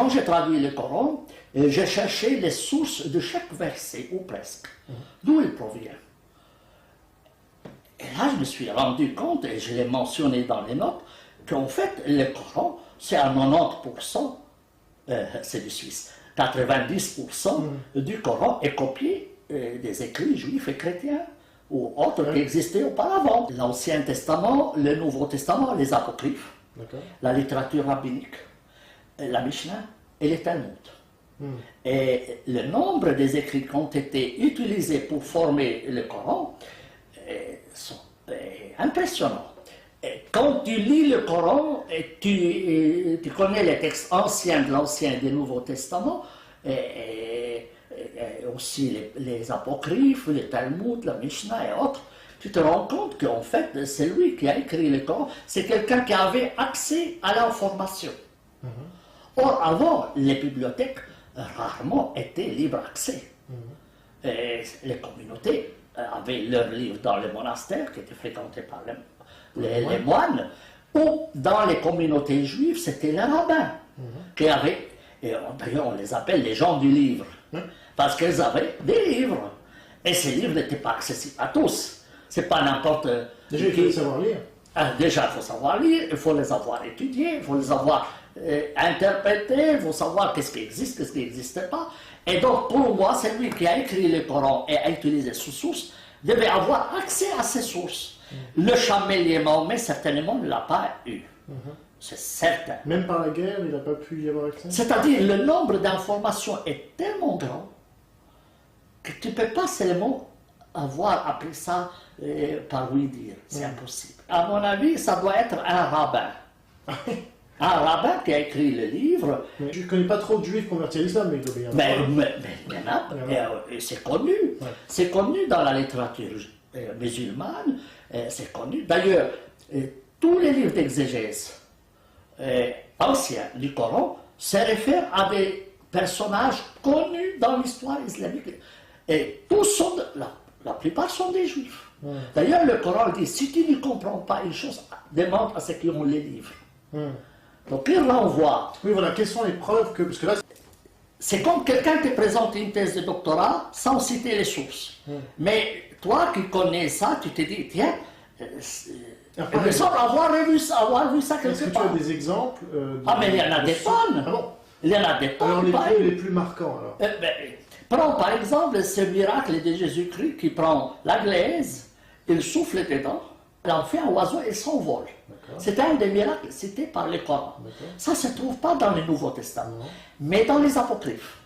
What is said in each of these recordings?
quand j'ai traduit le Coran, j'ai cherché les sources de chaque verset, ou presque, d'où il provient. Et là, je me suis rendu compte, et je l'ai mentionné dans les notes, qu'en fait, le Coran, c'est à 90%, c'est du Suisse, 90% du Coran est copié des écrits juifs et chrétiens, ou autres qui existaient auparavant. L'Ancien Testament, le Nouveau Testament, les Apocryphes, la littérature rabbinique, la Mishnah et les Talmuds. Et le nombre des écrits qui ont été utilisés pour former le Coran sont impressionnants. Et quand tu lis le Coran, et tu connais les textes anciens de l'Ancien et du Nouveau Testament, et aussi les Apocryphes, les Talmuds, la Mishnah et autres, tu te rends compte qu'en fait, c'est lui qui a écrit le Coran, c'est quelqu'un qui avait accès à l'information. Or, avant, les bibliothèques rarement étaient libre accès. Et les communautés avaient leurs livres dans les monastères qui étaient fréquentés par les moines, ou dans les communautés juives, c'était les rabbins qui avaient, et d'ailleurs on les appelle les gens du livre, parce qu'ils avaient des livres. Et ces livres n'étaient pas accessibles à tous. C'est pas n'importe Déjà, il faut savoir lire. Déjà, il faut savoir lire, il faut les avoir étudiés, il faut les avoir interprétés, il faut savoir qu'est-ce qui existe, qu'est-ce qui n'existe pas. Et donc, pour moi, celui qui a écrit le Coran et a utilisé ses sources devait avoir accès à ces sources. Le chamelier Mahomet, certainement, ne l'a pas eu. C'est certain. Même par la guerre, il n'a pas pu y avoir accès. C'est-à-dire, le nombre d'informations est tellement grand que tu ne peux pas seulement avoir appris ça par oui dire. C'est impossible. À mon avis, ça doit être un rabbin. Un rabbin qui a écrit le livre. Mais je ne connais pas trop de juifs convertis à l'islam, mais il doit y en avoir. Mais il y en a, c'est connu. C'est connu dans la littérature musulmane, c'est connu. D'ailleurs, tous les livres d'exégèse anciens du Coran se réfèrent à des personnages connus dans l'histoire islamique. Et tous sont, la plupart sont des juifs. D'ailleurs, le Coran dit, si tu ne comprends pas une chose, demande à ceux qui ont les livres. Donc il renvoie. Oui, voilà, quelles sont les preuves que... Parce que là, c'est comme quelqu'un qui présente une thèse de doctorat sans citer les sources. Mais toi qui connais ça, tu te dis, tiens, il me semble avoir vu ça quelque part. est-ce que tu as des exemples Ah, mais il y en a des tonnes. Ah bon? Il y en a des tonnes. Alors les plus marquants, alors. Prends par exemple ce miracle de Jésus-Christ qui prend la glaise, il souffle dedans, il en fait un oiseau et s'envole. C'est un des miracles cités par le Coran. Ça ne se trouve pas dans le Nouveau Testament, mais dans les Apocryphes.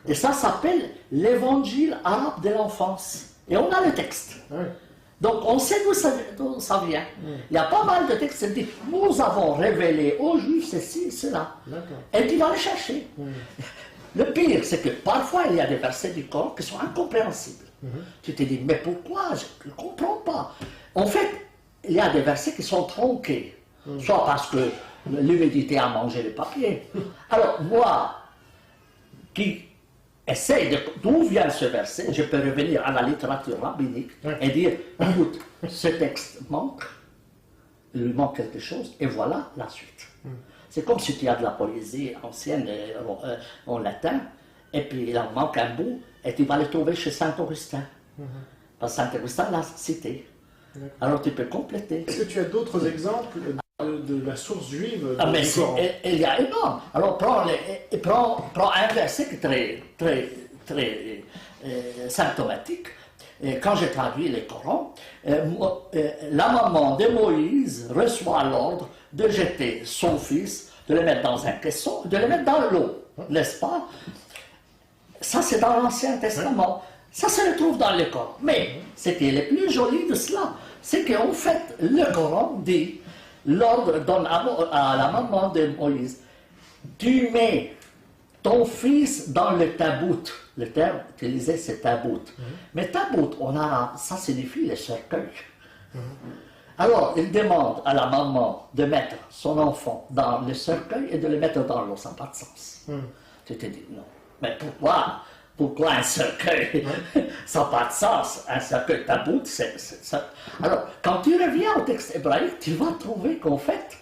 Et ça s'appelle l'évangile arabe de l'enfance. Et on a le texte. Donc on sait d'où ça vient. Il y a pas mal de textes qui disent nous avons révélé aux Juifs ceci, cela. Et tu vas le chercher. Le pire, c'est que parfois il y a des versets du Coran qui sont incompréhensibles. Tu te dis, mais pourquoi? Je ne comprends pas. En fait, il y a des versets qui sont tronqués. Soit parce que l'humidité a mangé le papier. Alors moi, qui essaye d'où vient ce verset, je peux revenir à la littérature rabbinique et dire, écoute, ce texte manque, il lui manque quelque chose, et voilà la suite. C'est comme si tu as de la poésie ancienne en latin, et puis il en manque un bout, et tu vas le trouver chez Saint-Augustin. Parce que Saint-Augustin l'a cité. Alors tu peux compléter. Est-ce que tu as d'autres exemples de la source juive mais il y a énorme. Alors prends un verset qui est très symptomatique. Quand j'ai traduit le Coran, la maman de Moïse reçoit l'ordre de jeter son fils, de le mettre dans un caisson, de le mettre dans l'eau, n'est-ce pas? Ça, c'est dans l'Ancien Testament. Ça se retrouve dans le Coran. Mais ce qui est le plus joli de cela, c'est qu'en fait, le Coran dit, l'ordre donne à la maman de Moïse, tu mets ton fils dans le tabout. Le terme utilisé, c'est tabout. Mais tabout, en arabe, ça signifie le cercueil. Alors, il demande à la maman de mettre son enfant dans le cercueil et de le mettre dans l'eau. Ça n'a pas de sens. Tu te dis, non. Mais pourquoi un cercueil? Ça n'a pas de sens. Un cercueil tabout, c'est ça. Alors, quand tu reviens au texte hébraïque, tu vas trouver qu'en fait,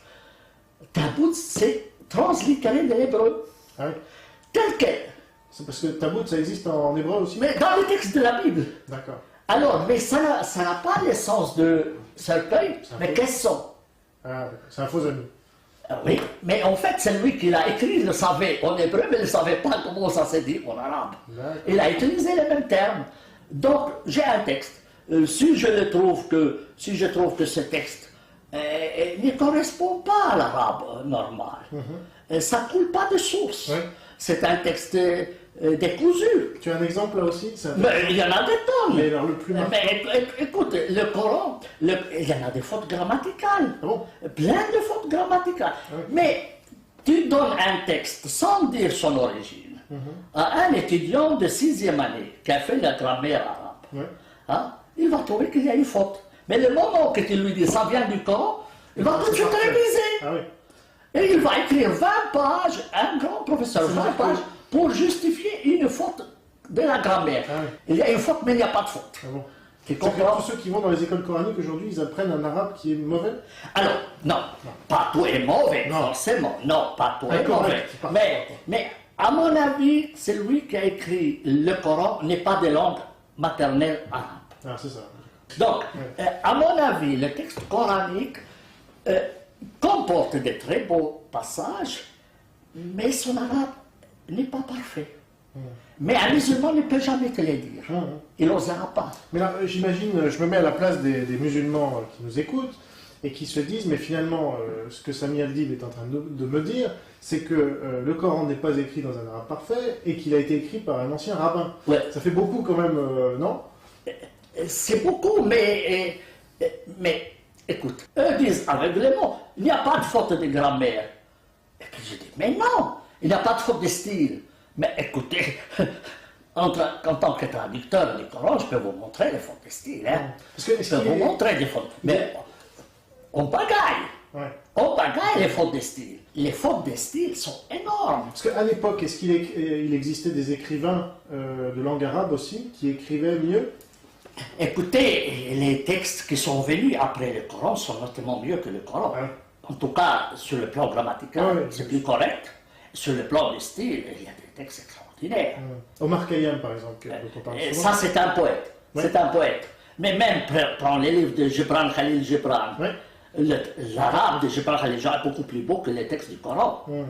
tabout, c'est translittéré de l'hébreu. Ah oui. tel quel. C'est parce que Talmud, ça existe en hébreu aussi? Mais dans les textes de la Bible. D'accord. Alors, mais ça n'a pas l'essence de cercueil, mais caisson. Ah, c'est un faux ami. Oui, mais en fait, c'est lui qui l'a écrit, il le savait en hébreu, mais il ne savait pas comment ça s'est dit en arabe. Il a utilisé les mêmes termes. Donc, j'ai un texte. Si je trouve que ce texte ne correspond pas à l'arabe normal, ça ne coule pas de source. Oui. C'est un texte décousu. Tu as un exemple là aussi? Mais il y en a des tonnes. Mais alors le plus marquant. Mais écoute, le Coran, il y en a des fautes grammaticales. Ah bon? Plein de fautes grammaticales. Oui. Mais tu donnes un texte sans dire son origine à un étudiant de 6e année qui a fait la grammaire arabe. Oui. Hein, il va trouver qu'il y a une faute. Mais le moment que tu lui dis ça vient du Coran, il va tout de suite parfait. réviser. Ah oui. Et il va écrire 20 pages, un grand professeur, C'est 20 vrai. pages, pour justifier une faute de la grammaire. Ah oui. Il y a une faute, mais il n'y a pas de faute. Ah bon. Tu C'est que comprends? tous ceux qui vont dans les écoles coraniques aujourd'hui, ils apprennent un arabe qui est mauvais? Alors, non, pas tout est mauvais, Non. forcément. Non, pas tout est Incorrect, mauvais. c'est parfait. Mais, à mon avis, celui qui a écrit le Coran n'est pas de langue maternelle arabe. Ah, c'est ça. Donc, à mon avis, le texte coranique comporte de très beaux passages, mais son arabe n'est pas parfait. Mais un musulman ne peut jamais te les dire. Il n'osera pas. Mais là, j'imagine, je me mets à la place des musulmans qui nous écoutent et qui se disent, mais finalement, ce que Sami Al-Dib est en train de me dire, c'est que le Coran n'est pas écrit dans un arabe parfait et qu'il a été écrit par un ancien rabbin. Ouais. Ça fait beaucoup quand même, non? C'est beaucoup, mais écoute, eux disent aveuglément, il n'y a pas de faute de grammaire. Et puis je dis, mais non, il n'y a pas de faute de style. Mais écoutez, en tant que traducteur du Coran, je peux vous montrer les fautes de style. Hein. Parce que, Je peux vous montrer des fautes. Mais on bagaille. Ouais. On bagaille les fautes de style. Les fautes de style sont énormes. Parce qu'à l'époque, est-ce qu'il existait des écrivains de langue arabe aussi qui écrivaient mieux? Écoutez, les textes qui sont venus après le Coran sont nettement mieux que le Coran. Ouais. En tout cas, sur le plan grammatical, Ouais, c'est plus correct. Sur le plan du style, il y a des textes extraordinaires. Omar Khayyam, par exemple, dont on parle Et souvent. ça, c'est un poète. Ouais. C'est un poète. Mais même, prends les livres de Gibran Khalil Gibran. Ouais. L'arabe de Gibran Khalil Gibran est beaucoup plus beau que les textes du Coran. Ouais.